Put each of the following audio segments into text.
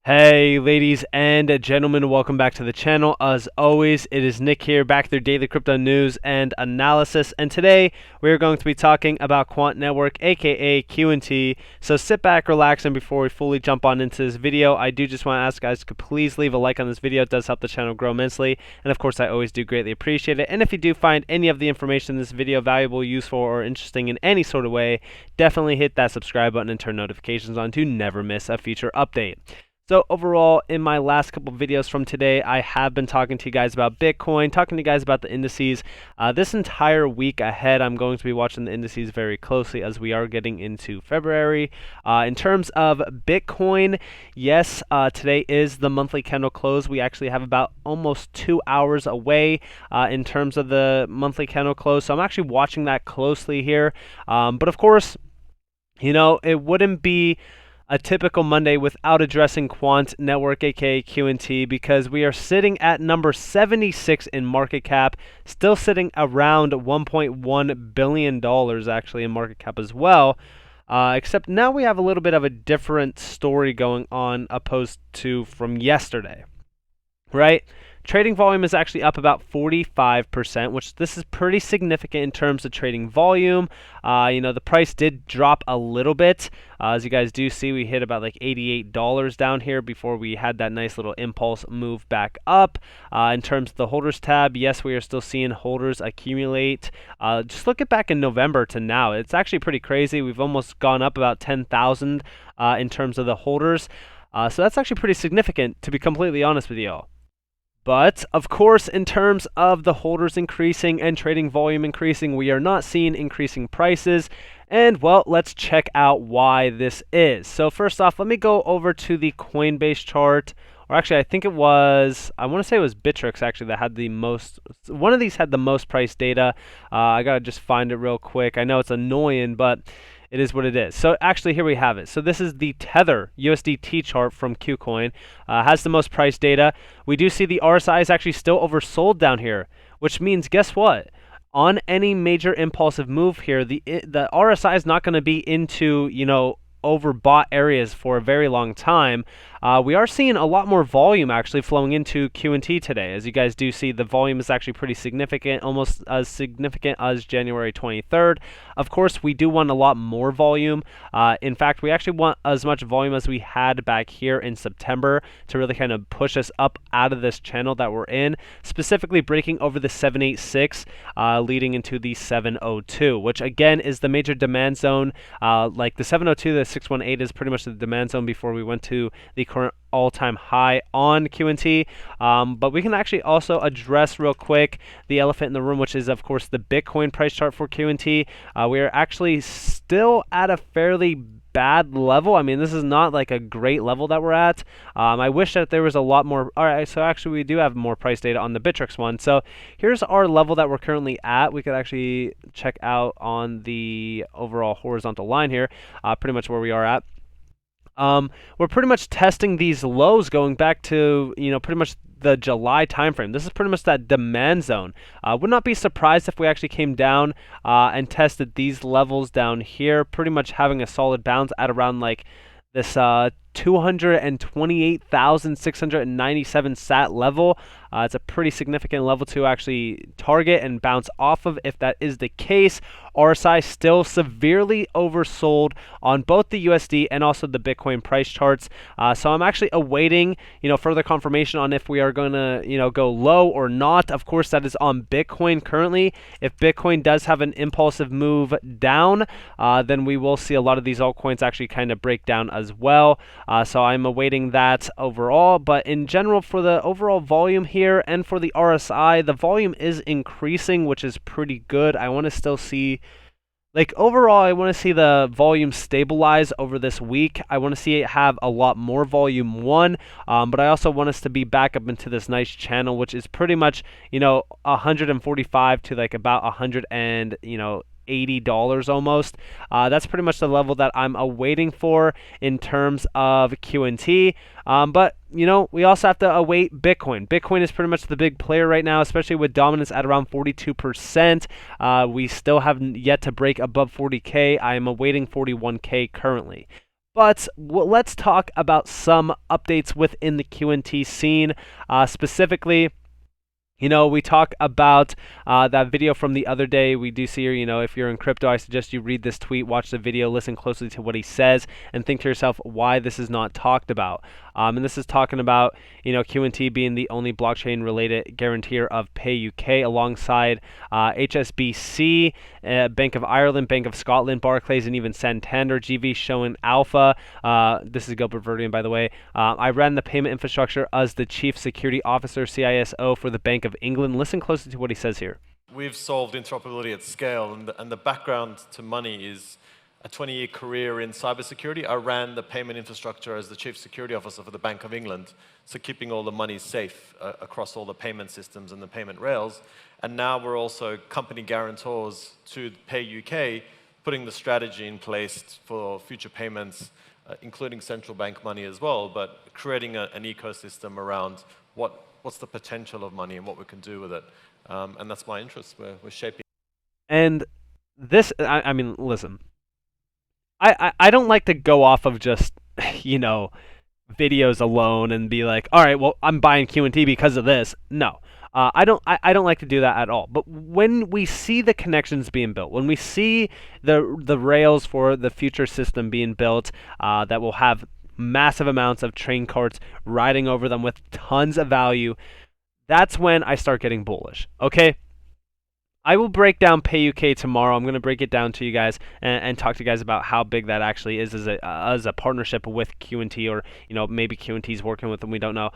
Hey ladies and gentlemen, welcome back to the channel. As always, it is Nick here, back with your daily crypto news and analysis, and today we're going to be talking about Quant Network, aka QNT. So sit back, relax, and before we fully jump on into this video, I do just want to ask guys to please leave a like on this video. It does help the channel grow immensely, and of course I always do greatly appreciate it. And if you do find any of the information in this video valuable, useful, or interesting in any sort of way, definitely hit that subscribe button and turn notifications on to never miss a future update. So overall, in my last couple videos from today, I have been talking to you guys about Bitcoin, talking to you guys about the indices. This entire week ahead, I'm going to be watching the indices very closely as we are getting into February. In terms of Bitcoin, yes, today is the monthly candle close. We actually have about almost 2 hours away in terms of the monthly candle close. So I'm actually watching that closely here. But of course, you know, it wouldn't be a typical Monday without addressing Quant Network, aka QNT, because we are sitting at number 76 in market cap, still sitting around $1.1 billion actually in market cap as well. Except now we have a little bit of a different story going on opposed to from yesterday, right? Trading volume is actually up about 45%, which this is pretty significant in terms of trading volume. You know, the price did drop a little bit. As you guys do see, we hit about like $88 down here before we had that nice little impulse move back up. In terms of the holders tab, yes, we are still seeing holders accumulate. Just look at back in November to now. It's actually pretty crazy. We've almost gone up about 10,000 in terms of the holders. So that's actually pretty significant, to be completely honest with you all. But, of course, in terms of the holders increasing and trading volume increasing, we are not seeing increasing prices. And, well, let's check out why this is. So, first off, let me go over to the Coinbase chart. Or actually, I want to say it was Bittrex, actually, that had the most, one of these had the most price data. I got to just find it real quick. I know it's annoying, but it is what it is. So actually, here we have it. So this is the Tether USDT chart from KuCoin. Has the most price data. We do see the RSI is actually still oversold down here, which means, guess what? On any major impulsive move here, the RSI is not going to be into, you know, overbought areas for a very long time. We are seeing a lot more volume actually flowing into QNT today. As you guys do see, the volume is actually pretty significant, almost as significant as January 23rd. Of course, we do want a lot more volume. In fact, we actually want as much volume as we had back here in September to really kind of push us up out of this channel that we're in, specifically breaking over the 786, leading into the 702, which again is the major demand zone. Like the 702, the 618 is pretty much the demand zone before we went to the current all-time high on QNT. But we can actually also address real quick the elephant in the room, which is of course the Bitcoin price chart for QNT. We are actually still at a fairly bad level. I mean, this is not like a great level that we're at. I wish that there was a lot more. All right, so actually we do have more price data on the Bittrex one. So here's our level that we're currently at. We could actually check out on the overall horizontal line here, pretty much where we are at. We're pretty much testing these lows going back to, you know, pretty much the July timeframe. This is pretty much that demand zone. Would not be surprised if we actually came down and tested these levels down here, pretty much having a solid bounce at around like this 228,697 sat level. It's a pretty significant level to actually target and bounce off of if that is the case. RSI still severely oversold on both the USD and also the Bitcoin price charts. So I'm actually awaiting, you know, further confirmation on if we are going to, you know, go low or not. Of course, that is on Bitcoin currently. If Bitcoin does have an impulsive move down, then we will see a lot of these altcoins actually kind of break down as well. So I'm awaiting that overall. But in general, for the overall volume here and for the RSI, the volume is increasing, which is pretty good. I want to still see, like overall, I want to see the volume stabilize over this week. I want to see it have a lot more volume, but I also want us to be back up into this nice channel, which is pretty much, you know, 145 to like about 100 and, you know, $80 almost. That's pretty much the level that I'm awaiting for in terms of QNT. But, you know, we also have to await Bitcoin. Bitcoin is pretty much the big player right now, especially with dominance at around 42%. We still haven't yet to break above 40K. I am awaiting 41K currently. But let's talk about some updates within the QNT scene, specifically. We talk about that video from the other day. We do see, if you're in crypto, I suggest you read this tweet, watch the video, listen closely to what he says, and think to yourself why this is not talked about. And this is talking about, QNT being the only blockchain-related guarantor of Pay UK alongside HSBC, Bank of Ireland, Bank of Scotland, Barclays, and even Santander. GV showing Alpha. This is Gilbert Verdian, by the way. I ran the payment infrastructure as the Chief Security Officer, CISO, for the Bank of England. Listen closely to what he says here. We've solved interoperability at scale, and the background to money is a 20-year career in cybersecurity. I ran the payment infrastructure as the Chief Security Officer for the Bank of England, so keeping all the money safe across all the payment systems and the payment rails. And now we're also company guarantors to Pay UK, putting the strategy in place for future payments, including central bank money as well, but creating an ecosystem around what's the potential of money and what we can do with it. And that's my interest. We're shaping. And this, I mean, listen. I don't like to go off of just, videos alone and be like, all right, well, I'm buying QNT because of this. No, I don't like to do that at all. But when we see the connections being built, when we see the rails for the future system being built, that will have massive amounts of train carts riding over them with tons of value, that's when I start getting bullish. Okay. I will break down Pay UK tomorrow. I'm going to break it down to you guys and talk to you guys about how big that actually is as a partnership with QNT, or maybe QNT is working with them. We don't know.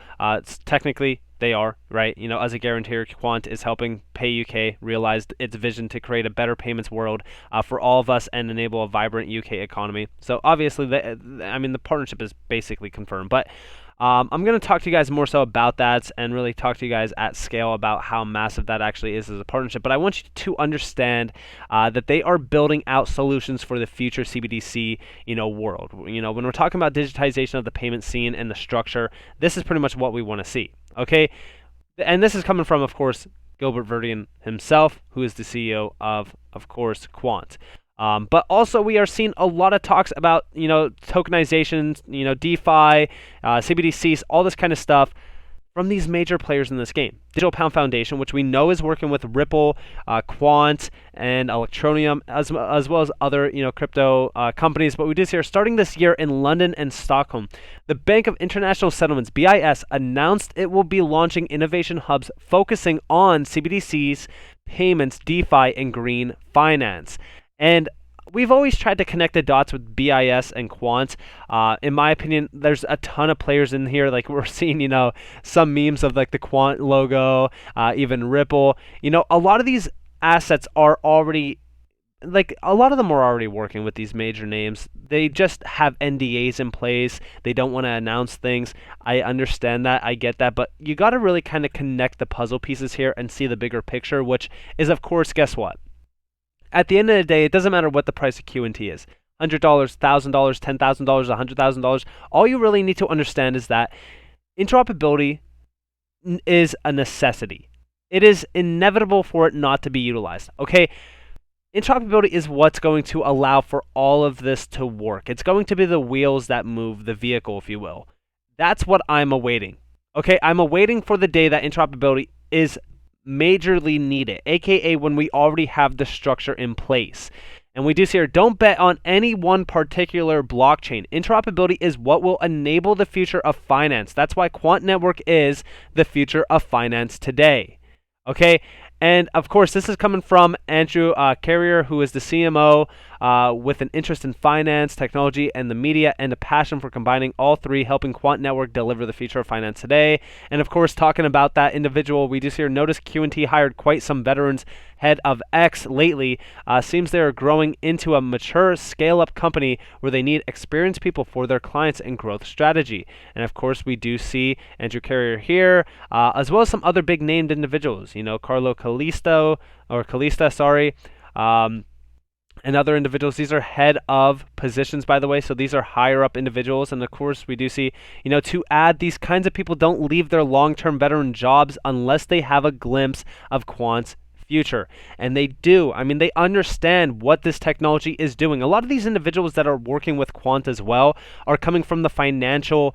Technically, they are, right? As a guarantor, Quant is helping Pay UK realize its vision to create a better payments world for all of us and enable a vibrant UK economy. So obviously, the partnership is basically confirmed, but. I'm going to talk to you guys more so about that and really talk to you guys at scale about how massive that actually is as a partnership. But I want you to understand that they are building out solutions for the future CBDC, world. When we're talking about digitization of the payment scene and the structure, this is pretty much what we want to see. Okay, and this is coming from, of course, Gilbert Verdian himself, who is the CEO of course, Quant. But also we are seeing a lot of talks about, tokenization, DeFi, CBDCs, all this kind of stuff from these major players in this game. Digital Pound Foundation, which we know is working with Ripple, Quant, and Electroneum, as well as other, crypto companies. But we do see here, starting this year in London and Stockholm, the Bank of International Settlements, BIS, announced it will be launching innovation hubs focusing on CBDCs, payments, DeFi, and green finance. And we've always tried to connect the dots with BIS and Quant. In my opinion, there's a ton of players in here. Like we're seeing, some memes of like the Quant logo, even Ripple. A lot of these assets are already, a lot of them are already working with these major names. They just have NDAs in place. They don't want to announce things. I understand that. I get that. But you got to really kind of connect the puzzle pieces here and see the bigger picture, which is, of course, guess what? At the end of the day, it doesn't matter what the price of QNT is. $100, $1,000, $10,000, $100,000. All you really need to understand is that interoperability is a necessity. It is inevitable for it not to be utilized. Okay? Interoperability is what's going to allow for all of this to work. It's going to be the wheels that move the vehicle, if you will. That's what I'm awaiting. Okay? I'm awaiting for the day that interoperability is majorly needed, aka when we already have the structure in place. And we do see here, don't bet on any one particular blockchain. Interoperability is what will enable the future of finance. That's why Quant Network is the future of finance today. Okay? And of course, this is coming from Andrew Carrier, who is the CMO with an interest in finance, technology, and the media, and a passion for combining all three, helping Quant Network deliver the future of finance today. And of course, talking about that individual, we just here notice QNT hired quite some veterans head of X lately. Seems they are growing into a mature scale-up company where they need experienced people for their clients and growth strategy. And of course, we do see Andrew Carrier here, as well as some other big named individuals. Carlo Calista, sorry. And other individuals. These are head of positions, by the way, so these are higher up individuals. And of course, we do see, to add, these kinds of people don't leave their long-term veteran jobs unless they have a glimpse of Quant's future. And they do. I mean, they understand what this technology is doing. A lot of these individuals that are working with Quant as well are coming from the financial,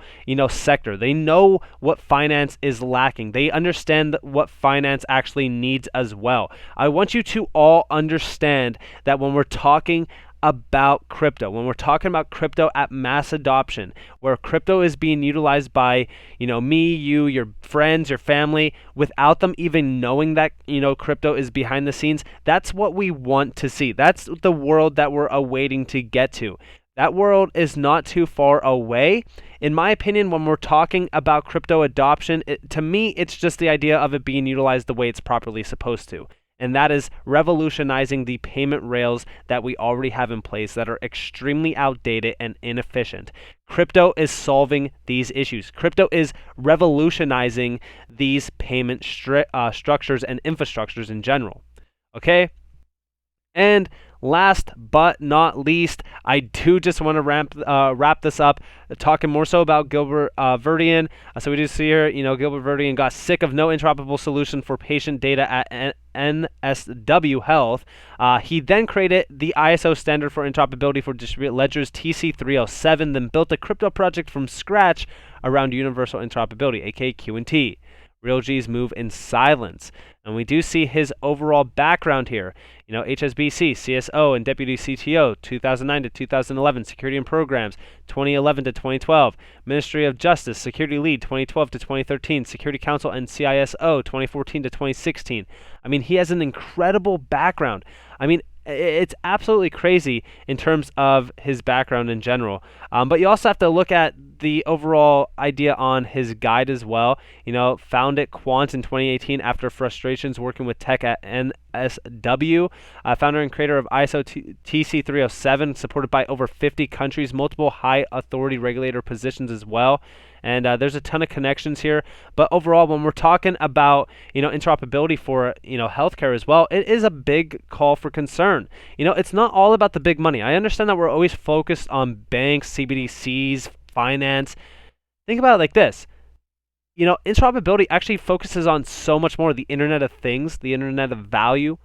sector. They know what finance is lacking. They understand what finance actually needs as well. I want you to all understand that when we're talking about crypto, when we're talking about crypto at mass adoption, where crypto is being utilized by, me, you, your friends, your family, without them even knowing that, crypto is behind the scenes, that's what we want to see. That's the world that we're awaiting to get to. That world is not too far away. In my opinion, when we're talking about crypto adoption, to me, it's just the idea of it being utilized the way it's properly supposed to. And that is revolutionizing the payment rails that we already have in place that are extremely outdated and inefficient. Crypto is solving these issues. Crypto is revolutionizing these payment structures and infrastructures in general. Okay? And last but not least, I do just want to wrap this up, talking more so about Gilbert Verdian. So we do see here, Gilbert Verdian got sick of no interoperable solution for patient data at NSW Health. He then created the ISO standard for interoperability for distributed ledgers, TC307, then built a crypto project from scratch around universal interoperability, aka Q&T. Real G's move in silence. And we do see his overall background here. HSBC, CSO, and Deputy CTO, 2009 to 2011, Security and Programs, 2011 to 2012, Ministry of Justice, Security Lead, 2012 to 2013, Security Council and CISO, 2014 to 2016. I mean, he has an incredible background. I mean, it's absolutely crazy in terms of his background in general. But you also have to look at the overall idea on his guide as well. Founded Quant in 2018 after frustrations working with tech at NSW. Founder and creator of ISO TC307, supported by over 50 countries, multiple high authority regulator positions as well. And there's a ton of connections here. But overall, when we're talking about, interoperability for, healthcare as well, it is a big call for concern. It's not all about the big money. I understand that we're always focused on banks, CBDCs, finance. Think about it like this. Interoperability actually focuses on so much more: the Internet of Things, the Internet of Value.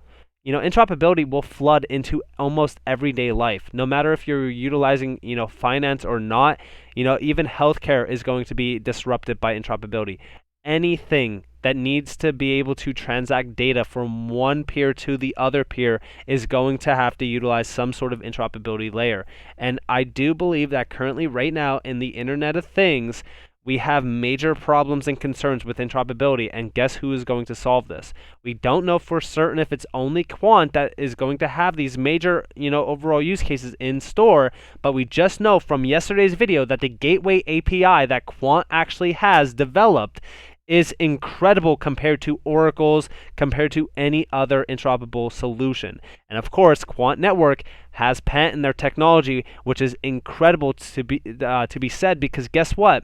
Interoperability will flood into almost everyday life, no matter if you're utilizing, finance or not. Even healthcare is going to be disrupted by interoperability. Anything that needs to be able to transact data from one peer to the other peer is going to have to utilize some sort of interoperability layer. And I do believe that currently, right now, in the Internet of Things, we have major problems and concerns with interoperability, and guess who is going to solve this? We don't know for certain if it's only Quant that is going to have these major, overall use cases in store, but we just know from yesterday's video that the gateway API that Quant actually has developed is incredible compared to Oracle's, compared to any other interoperable solution. And of course, Quant Network has patented their technology, which is incredible to be said, because guess what?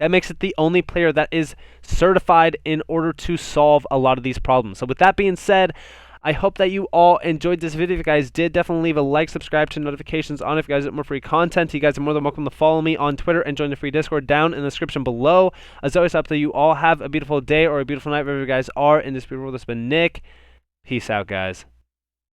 That makes it the only player that is certified in order to solve a lot of these problems. So with that being said, I hope that you all enjoyed this video. If you guys did, definitely leave a like, subscribe, turn notifications on if you guys want more free content. You guys are more than welcome to follow me on Twitter and join the free Discord down in the description below. As always, I hope that you all have a beautiful day or a beautiful night wherever you guys are in this beautiful world. This has been Nick. Peace out, guys.